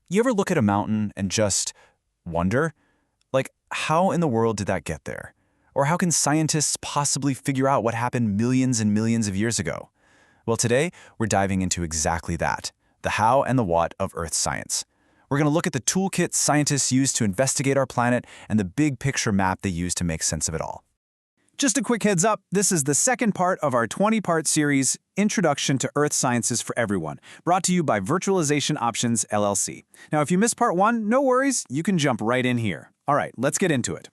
You ever look at a mountain and just wonder, like, how in the world did that get there? Or how can scientists possibly figure out what happened millions and millions of years ago? Well, today, we're diving into exactly that, the how and the what of Earth science. We're going to look at the toolkit scientists use to investigate our planet and the big picture map they use to make sense of it all. Just a quick heads up, this is the second part of our 20-part series, Introduction to Earth Sciences for Everyone, brought to you by Virtualization Options LLC. Now, if you missed part 1, no worries, you can jump right in here. All right, let's get into it.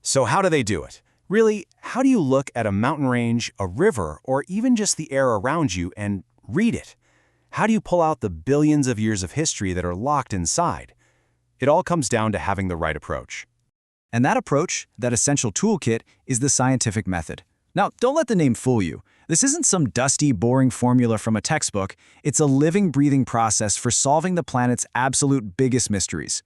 So how do they do it? Really, how do you look at a mountain range, a river, or even just the air around you and read it? How do you pull out the billions of years of history that are locked inside? It all comes down to having the right approach. And that approach, that essential toolkit, is the scientific method. Now, don't let the name fool you. This isn't some dusty, boring formula from a textbook. It's a living, breathing process for solving the planet's absolute biggest mysteries.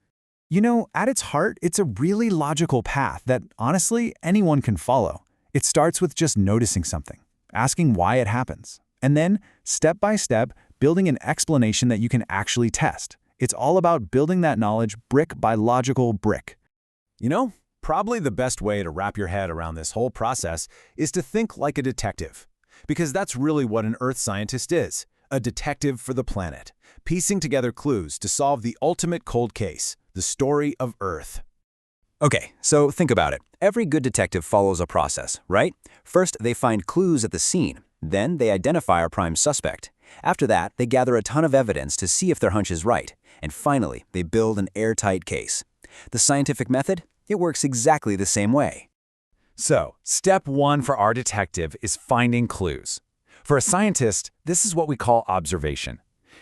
You know, at its heart, it's a really logical path that, honestly, anyone can follow. It starts with just noticing something, asking why it happens, and then, step by step, building an explanation that you can actually test. It's all about building that knowledge brick by logical brick. You know, probably the best way to wrap your head around this whole process is to think like a detective. Because that's really what an Earth scientist is, a detective for the planet, piecing together clues to solve the ultimate cold case, the story of Earth. Okay, so think about it. Every good detective follows a process, right? First, they find clues at the scene. Then, they identify our prime suspect. After that, they gather a ton of evidence to see if their hunch is right. And finally, they build an airtight case. The scientific method? It works exactly the same way. So, step 1 for our detective is finding clues. For a scientist, this is what we call observation.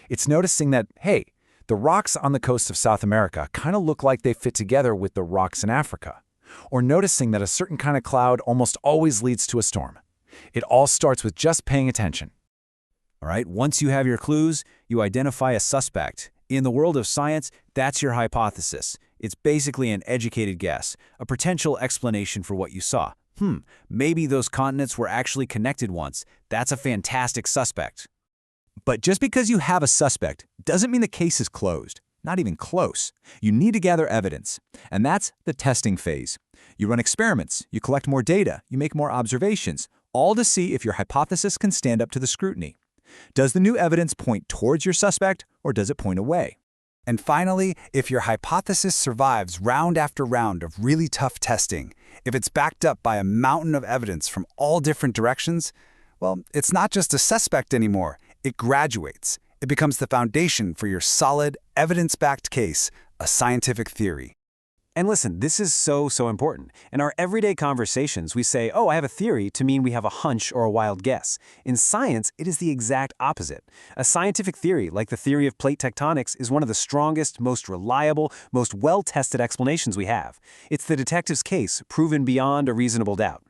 It's noticing that, hey, the rocks on the coast of South America kind of look like they fit together with the rocks in Africa. Or noticing that a certain kind of cloud almost always leads to a storm. It all starts with just paying attention. All right, once you have your clues, you identify a suspect. In the world of science, that's your hypothesis. It's basically an educated guess, a potential explanation for what you saw. Maybe those continents were actually connected once. That's a fantastic suspect. But just because you have a suspect doesn't mean the case is closed. Not even close. You need to gather evidence. And that's the testing phase. You run experiments, you collect more data, you make more observations, all to see if your hypothesis can stand up to the scrutiny. Does the new evidence point towards your suspect, or does it point away? And finally, if your hypothesis survives round after round of really tough testing, if it's backed up by a mountain of evidence from all different directions, well, it's not just a suspect anymore. It graduates. It becomes the foundation for your solid, evidence-backed case, a scientific theory. And listen, this is so important. In our everyday conversations, we say, oh, I have a theory to mean we have a hunch or a wild guess. In science, it is the exact opposite. A scientific theory, like the theory of plate tectonics, is one of the strongest, most reliable, most well-tested explanations we have. It's the detective's case, proven beyond a reasonable doubt.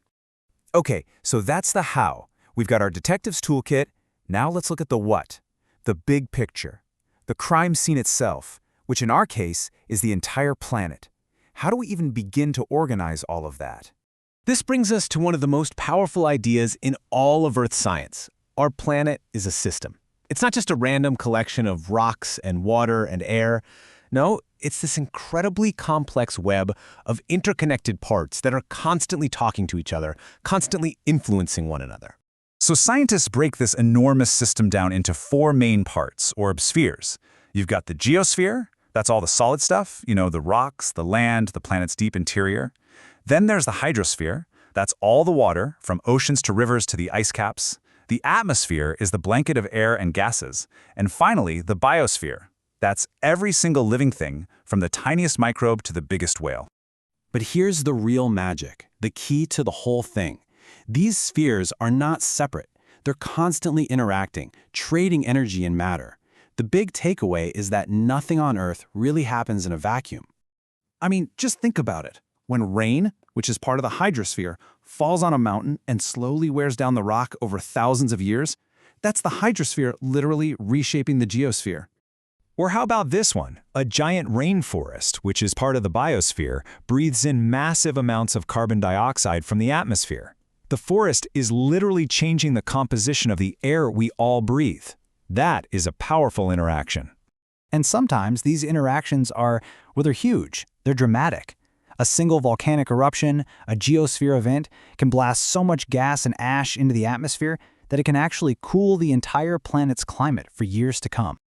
Okay, so that's the how. We've got our detective's toolkit. Now let's look at the what, the big picture, the crime scene itself, which in our case is the entire planet. How do we even begin to organize all of that? This brings us to one of the most powerful ideas in all of Earth science. Our planet is a system. It's not just a random collection of rocks and water and air. No, it's this incredibly complex web of interconnected parts that are constantly talking to each other, constantly influencing one another. So scientists break this enormous system down into 4 main parts, or spheres. You've got the geosphere. That's all the solid stuff, you know, the rocks, the land, the planet's deep interior. Then there's the hydrosphere. That's all the water, from oceans to rivers to the ice caps. The atmosphere is the blanket of air and gases. And finally, the biosphere. That's every single living thing, from the tiniest microbe to the biggest whale. But here's the real magic, the key to the whole thing. These spheres are not separate. They're constantly interacting, trading energy and matter. The big takeaway is that nothing on Earth really happens in a vacuum. I mean, just think about it. When rain, which is part of the hydrosphere, falls on a mountain and slowly wears down the rock over thousands of years, that's the hydrosphere literally reshaping the geosphere. Or how about this one? A giant rainforest, which is part of the biosphere, breathes in massive amounts of carbon dioxide from the atmosphere. The forest is literally changing the composition of the air we all breathe. That is a powerful interaction. And sometimes these interactions are, well, they're huge, they're dramatic. A single volcanic eruption, a geosphere event, can blast so much gas and ash into the atmosphere that it can actually cool the entire planet's climate for years to come.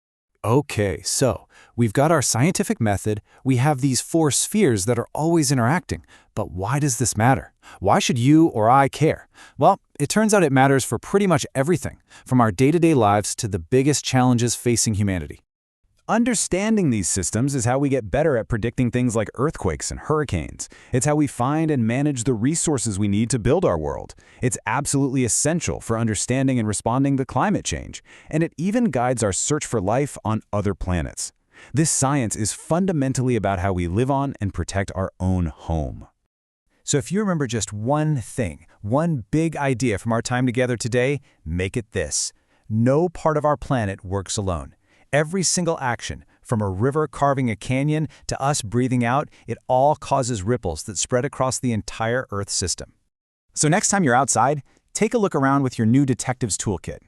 Okay, so we've got our scientific method, we have these four spheres that are always interacting, but why does this matter? Why should you or I care? Well, it turns out it matters for pretty much everything, from our day-to-day lives to the biggest challenges facing humanity. Understanding these systems is how we get better at predicting things like earthquakes and hurricanes. It's how we find and manage the resources we need to build our world. It's absolutely essential for understanding and responding to climate change, and it even guides our search for life on other planets. This science is fundamentally about how we live on and protect our own home. So if you remember just one thing, one big idea from our time together today, make it this. No part of our planet works alone. Every single action, from a river carving a canyon to us breathing out, it all causes ripples that spread across the entire Earth system. So next time you're outside, take a look around with your new detective's toolkit.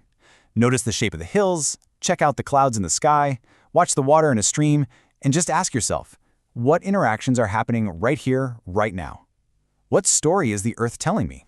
Notice the shape of the hills, check out the clouds in the sky, watch the water in a stream, and just ask yourself, what interactions are happening right here, right now? What story is the Earth telling me?